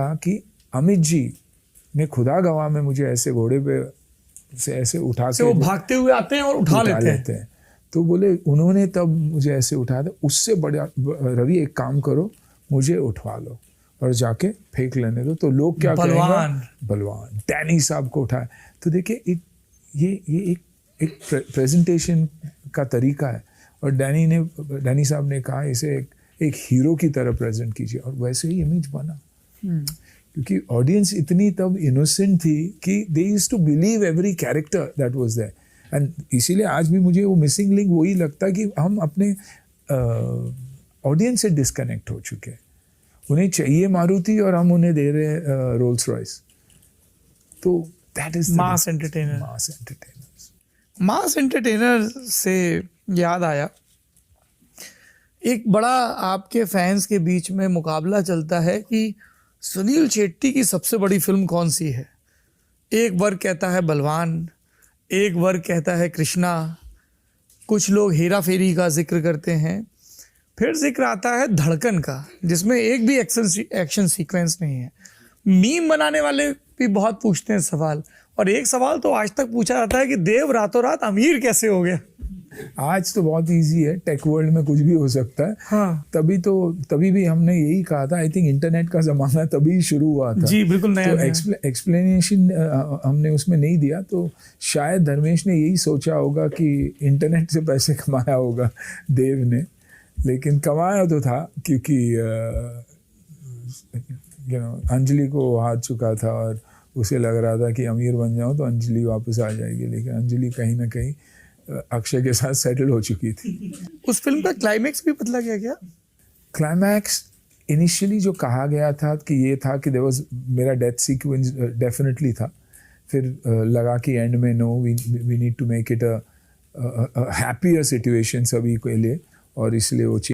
कहा कि अमित जी ने खुदा गवाह में मुझे ऐसे घोड़े पे से ऐसे उठा के वो भागते हुए आते हैं और उठा लेते हैं। तो बोले उन्होंने तब मुझे ऐसे उठाया था, उससे बड़ा रवि एक काम करो, मुझे उठवा लो और जाके फेंक लेने दो, तो लोग क्या कहेंगे, बलवान डैनी साहब को उठाया। तो देखिए ये एक प्रेजेंटेशन का तरीका है, और डैनी साहब ने कहा इसे एक हीरो की तरह प्रेजेंट कीजिए, और वैसे ही इमेज बना। क्योंकि ऑडियंस इतनी तब इनोसेंट थी कि they used to believe every character that was there, and इसीलिए आज भी मुझे वो मिसिंग लिंक वही लगता है कि हम अपने ऑडियंस से डिस्कनेक्ट हो चुके हैं। उन्हें चाहिए मारुति और हम उन्हें दे रहे हैं रोल्स रॉयस। तो दैट इज मास एंटरटेनर से याद आया, एक बड़ा आपके फैंस के बीच में मुकाबला चलता है कि सुनील शेट्टी की सबसे बड़ी फिल्म कौन सी है। एक वर्ग कहता है बलवान, एक वर्ग कहता है कृष्णा, कुछ लोग हेरा फेरी का जिक्र करते हैं, फिर जिक्र आता है धड़कन का जिसमें एक भी एक्शन सीक्वेंस नहीं है। मीम बनाने वाले भी बहुत पूछते हैं सवाल, और एक सवाल तो आज तक पूछा जाता है कि देव रातों रात अमीर कैसे हो गया। आज तो बहुत इजी है, टेक वर्ल्ड में कुछ भी हो सकता है। हाँ। तभी भी हमने यही कहा था, आई थिंक इंटरनेट का जमाना तभी शुरू हुआ था। जी बिल्कुल नया। तो एक्सप्लेनेशन हमने उसमें नहीं दिया, तो शायद धर्मेश ने यही सोचा होगा कि इंटरनेट से पैसे कमाया होगा देव ने, लेकिन कमाया तो था क्योंकि अंजलि को हाथ चुका था और उसे लग रहा था कि अमीर बन जाऊं तो अंजलि वापस आ जाएगी, लेकिन अंजलि कहीं ना कहीं अक्षय के साथ सेटल हो चुकी थी। उस फिल्म का क्लाइमैक्स भी बदला गया क्या? क्लाइमैक्स इनिशियली जो कहा गया था कि ये था कि देयर वाज, मेरा डेथ सीक्वेंस डेफिनेटली था, फिर लगा कि एंड में no, we need to make it a happier situation सभी के लिए, और इसलिए वो